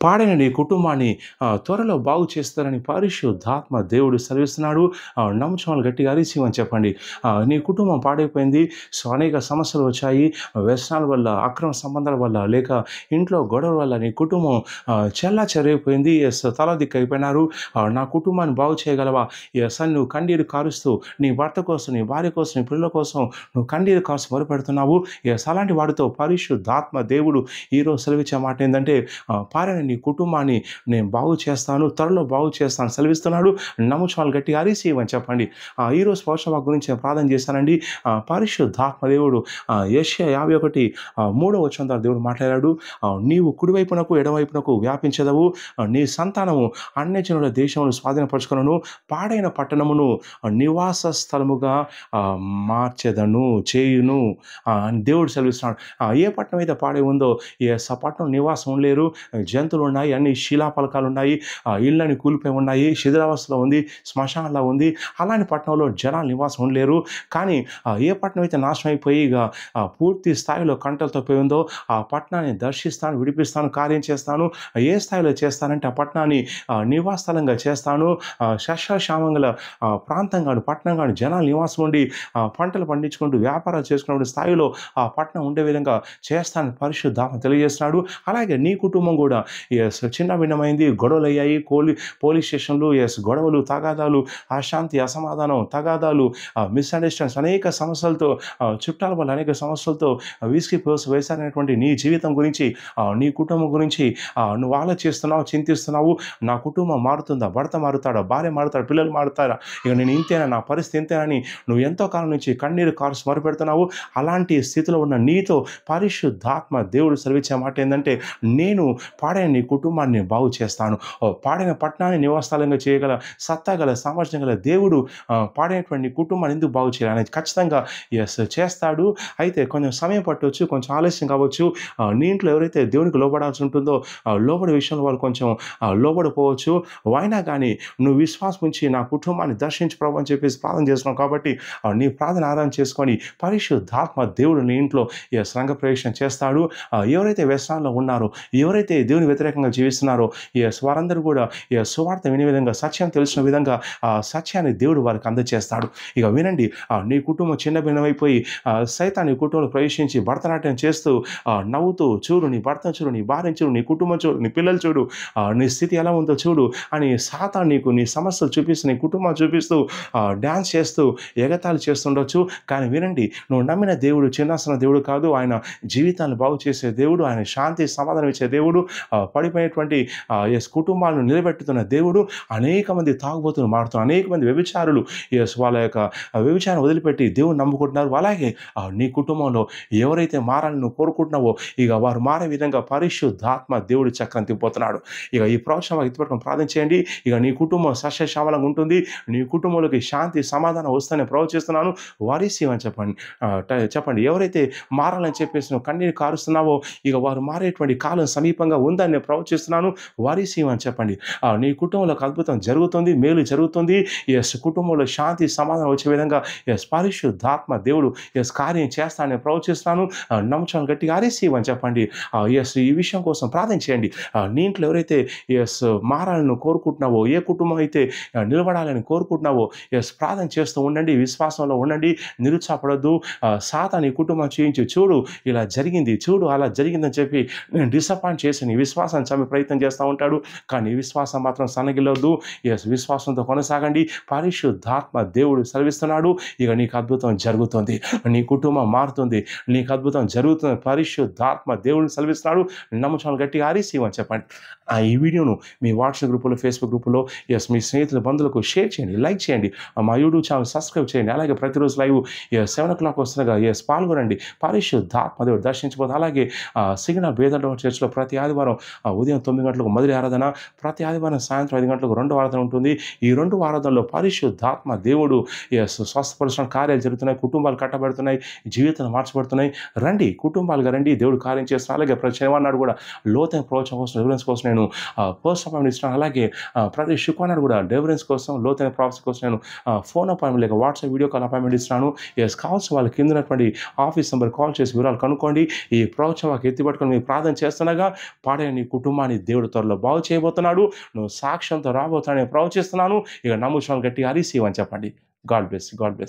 పాడైన నీ కుటుంబాన్ని త్వరలో బాగు చేస్తారని పరిశుద్ధాత్మ దేవుడు సెలవిస్తున్నాడు. నమ్ముచున్న వాళ్ళు గట్టిగా అరిచి చెప్పండి. నీ కుటుంబం పాడైపోయింది. సో అనేక సమస్యలు వచ్చాయి. వ్యసనాల వల్ల, అక్రమ సంబంధాల వల్ల, లేక ఇంట్లో గొడవల వల్ల నీ కుటుంబం చెల్లాచెదరైపోయింది. తలదిక్కైపోయినారు. నా కుటుంబాన్ని బాగు చేయగలవా? అని నువ్వు కన్నీరు కారుస్తూ నీ భర్త కోసం, నీ భార్య కోసం, నీ పిల్లల కోసం నువ్వు కన్నీరు కారుస్తూ మొరపెడుతున్నావు. అలాంటి వాడితో పరిశుద్ధాత్మ దేవుడు ఈరోజు సెలవిచ్చే మాట ఏంటంటే, పారిన నీ కుటుంబాన్ని నేను బాగు చేస్తాను, త్వరలో బాగు చేస్తాను సెలవిస్తున్నాడు. నమ్ముచున్న గట్టిగా అరిసి అని చెప్పండి. ఈరోజు పౌరుషవాక్కు గురించి నేను ప్రార్థన చేశానండి. పరిశుద్ధాత్మ దేవుడు యెషయా 51 3వ వచనం ద్వారా దేవుడు మాట్లాడాడు. నీవు కుడివైపునకు ఎడవైపునకు వ్యాపించదవు, నీ సంతానము అన్యజనుల దేశమును స్వాధీనపరచుకొనును, పాడైన పట్టణమును నివాస స్థలముగా మార్చెదను చేయును అని దేవుడు సెలవిస్తున్నాడు. ఏ పట్టణం అయితే పాడై ఉందో ఆ పట్టణం నివాసం ఉండలేరు. జంతువులు ఉన్నాయి, అన్ని శిలాఫలకాలు ఉన్నాయి, ఇళ్ళని కూలిపోయి ఉన్నాయి, శిథిలావస్థలో ఉంది, శ్మశానంలో ఉంది. అలాంటి పట్టణంలో జనాలు నివాసం ఉండలేరు. కానీ ఏ పట్టణం అయితే నాశనం అయిపోయి ఇక పూర్తి స్థాయిలో కంటలతో పోయి ఉందో ఆ పట్టణాన్ని దర్శిస్తాను, విడిపిస్తాను, కార్యం చేస్తాను. ఏ స్థాయిలో చేస్తానంటే ఆ పట్టణాన్ని నివాసస్థలంగా చేస్తాను. శస్యశ్యామల ప్రాంతంగా పట్టణంగా జనాలు నివాసం ఉండి పంటలు పండించుకుంటూ వ్యాపారాలు చేసుకునే స్థాయిలో ఆ పట్టణం ఉండే విధంగా చేస్తానని పరిశుద్ధాత్మ తెలియజేస్తున్నాడు. అలాగే నీ కుటుంబం కూడా చిన్న భిన్నమైంది, గొడవలు అయ్యాయి, పోలీస్ స్టేషన్లు, గొడవలు, తగాదాలు, అశాంతి, అసమాధానం, తగాదాలు, మిస్అండర్స్టాండ్స్, అనేక సమస్యలతో, చుట్టాల వల్ల అనేక సమస్యలతో వేసారైనటువంటి నీ జీవితం గురించి, నీ కుటుంబం గురించి నువ్వు ఆలోచిస్తున్నావు, చింతిస్తున్నావు. నా కుటుంబం మారుతుందా? భర్త మారుతాడా? భార్య మారుతాడా? పిల్లలు మారుతారా? ఇక నేను ఇంతేనా? నా పరిస్థితి ఇంతేనని నువ్వు ఎంతో కాలం నుంచి కన్నీరు కారుస్తూ మొరపెడుతున్నావు. అలాంటి స్థితిలో ఉన్న నీతో పరిశుద్ధాత్మ దేవుడు సెలవిచ్చే మాట ఏంటంటే, నేను పాడైన నీ కుటుంబాన్ని బాగు చేస్తాను. పాడైన పట్టణాన్ని నివాసస్థలంగా చేయగల సత్తా గల, సామర్థ్యం గల దేవుడు పాడైనటువంటి నీ కుటుంబాన్ని ఎందుకు బాగు చేయాలి అనేది ఖచ్చితంగా చేస్తాడు. అయితే కొంచెం సమయం పట్టవచ్చు, కొంచెం ఆలస్యం కావచ్చు. నీ ఇంట్లో ఎవరైతే దేవునికి లోబడాల్సి ఉంటుందో లోబడే విషయంలో వాళ్ళు కొంచెం లోబడిపోవచ్చు. అయినా కానీ నువ్వు విశ్వాసం ఉంచి నా కుటుంబాన్ని దర్శించు ప్రభు అని చెప్పేసి ప్రార్థన చేస్తున్నావు కాబట్టి నీ ప్రార్థన ఆరాధన చేసుకొని పరిశుద్ధాత్మ దేవుడు నీ ఇంట్లో రంగ ప్రవేశం చేస్తాడు. ఎవరైతే వ్యసనాల్లో ఉన్నారో, ఎవరైతే దేవుని వ్యతిరేకంగా జీవిస్తున్నారో వారందరూ కూడా సువార్త వినే విధంగా, సత్యం తెలిసిన విధంగా సత్యాన్ని దేవుడు వారికి అందజేస్తాడు. ఇక వినండి, నీ కుటుంబం చిన్న భిన్నమైపోయి సైతాన్ నీ కుటుంబంలో ప్రవేశించి భరతనాట్యం చేస్తూ నవ్వుతూ, చూడు నీ భర్తను చూడు, నీ భార్యను చూడు, నీ కుటుంబం చూడు, నీ పిల్లలు చూడు, నీ స్థితి ఎలా ఉందో చూడు అని సాతాను నీకు నీ సమస్యలు చూపిస్తూ, నీ కుటుంబం చూపిస్తూ డ్యాన్స్ చేస్తూ ఎగతాళి చేస్తుండొచ్చు. కానీ వినండి, నువ్వు నమ్మిన దేవుడు చిన్నాసన దేవుడు కాదు. ఆయన జీవితాన్ని బాగు చేసే దేవుడు, ఆయన శాంతి సమాధానం ఇచ్చే దేవుడు, పడిపోయినటువంటి కుటుంబాలను నిలబెట్టుతున్న దేవుడు. అనేక మంది తాగుబోతులు మారుతున్నారు, అనేక మంది వ్యభిచారులు వాళ్ళ యొక్క వ్యభిచారం వదిలిపెట్టి దేవుని నమ్ముకుంటున్నారు. అలాగే నీ కుటుంబంలో ఎవరైతే మారాలని నువ్వు కోరుకుంటున్నావో ఇక వారు మారే విధంగా పరిశుద్ధాత్మ దేవుడు చక్రం తిప్పుతున్నాడు. ఇక ఈ ప్రోత్సాహం ఎత్తుపట్టుకొని ప్రార్థన చేయండి. ఇక నీ కుటుంబం సస్యశ్యామలంగా ఉంటుంది. నీ కుటుంబంలోకి శాంతి సమాధానం వస్తానని ప్రవచిస్తున్నాను. వారిసి అని చెప్పండి. ఎవరైతే మారాలని చెప్పేసి నువ్వు కన్నీరు కారుస్తున్నావో ఇక వారు మారేటువంటి కాలం సమీపంగా ఉందని నేను ప్రవచిస్తున్నాను. వారిసి అని చెప్పండి. నీ కుటుంబంలోకి అద్భుతం జరుగుతుంది, మేలు జరుగుతుంది. కుటుంబంలో శాంతి సమాధానం వచ్చే విధంగా పరిశుద్ధాత్మ దేవుడు కార్యం చేస్తానని ప్రవచిస్తున్నాను. నమ్ముచాలను గట్టిగా ఆరేసి అని చెప్పండి. ఈ విషయం కోసం ప్రార్థన చేయండి. నీ ఇంట్లో ఎవరైతే మారాలని కోరుకుంటున్నావో, ఏ కుటుంబం అయితే నిలబడాలని కోరుకుంటున్నావో ప్రార్థన చేస్తూ ఉండండి, విశ్వాసంలో ఉండండి, నిరుత్సాహపడద్దు. సాతాను నీ కుటుంబం చేయించి చూడు ఇలా జరిగింది, చూడు అలా జరిగిందని చెప్పి నేను డిసప్పాయింట్ చేసి నీ విశ్వాసాన్ని చంపే ప్రయత్నం చేస్తూ ఉంటాడు. కానీ విశ్వాసం మాత్రం సన్నగిల్లొద్దు. విశ్వాసంతో కొనసాగండి. పరిశుద్ధాత్మ దేవుడు సెలవిస్తున్నాడు. ఇక నీకు అద్భుతం జరుగుతుంది, నీ కుటుంబం మారుతుంది, నీకు అద్భుతం జరుగుతుంది. పరిశుద్ధాత్మ దేవుడిని సెలవిస్తున్నాడు. నమ్ముచాలను గట్టిగా ఆరేసి అని చెప్పండి. ఈ వీడియోను మీ వాట్సాప్ గ్రూపులో, ఫేస్బుక్ గ్రూపులో మీ స్నేహితుల బంధువులకు షేర్ చేయండి, లైక్ చేయండి. మా యూట్యూబ్ ఛానల్ సబ్స్క్రైబ్ చేయండి. అలాగే ప్రతిరోజు లైవ్ 7 o'clock వస్తుండగా పాల్గొనండి. పరిశుద్ధాత్మ దేవుడు దర్శించబోతుంది. అలాగే సిగ్నల్ బేదర్ చర్చ్లో ప్రతి ఆదివారం ఉదయం 9 గంటలకు మొదటి ఆరాధన, ప్రతి ఆదివారం సాయంత్రం 5 గంటలకు 2వ ఆరాధన ఉంటుంది. ఈ 2 ఆరాధనలో పరిశుద్ధాత్మ దేవుడు స్వస్థపరుచిన కార్యాలు జరుగుతున్నాయి, కుటుంబాలు కట్టబడుతున్నాయి, జీవితాలు మార్చబడుతున్నాయి. రండి, కుటుంబాలుగా రండి, దేవుడు కార్యం చేస్తున్నాడు. అలాగే ప్రతి శనివారం నాడు కూడా లోతైన ప్రవచనం కోసం, డెలివరెన్స్ కోసం నేను పోస్ట్ అపాయింట్మెంట్ ఇస్తున్నాను. అలాగే ప్రతి శుక్రవారం కూడా డెలివరెన్స్ కోసం, లోతైన ప్రాసెస్ కోసం నేను ఫోన్ అపాయింట్మెంట్ లేక వాట్సాప్ వీడియో కాల్ అపాయింట్మెంట్ ఇస్తున్నాను. కావాల్సిన వాళ్ళ కింద ఆఫీస్ నెంబర్ కాల్ చేసి వివరాలు కనుక్కోండి. ఈ ప్రవచనం ఎత్తిపట్టుకొని మీరు ప్రార్థన చేస్తుండగా పాడైన నీ కుటుంబాన్ని దేవుడు త్వరలో బాగు చేయబోతున్నాడు. నువ్వు సాక్ష్యంతో రాబోతానని ప్రవచిస్తున్నాను. ఇక నమ్ముచున్న వాళ్ళు గట్టిగా రిసీవ్ అని చెప్పండి. God bless. God bless.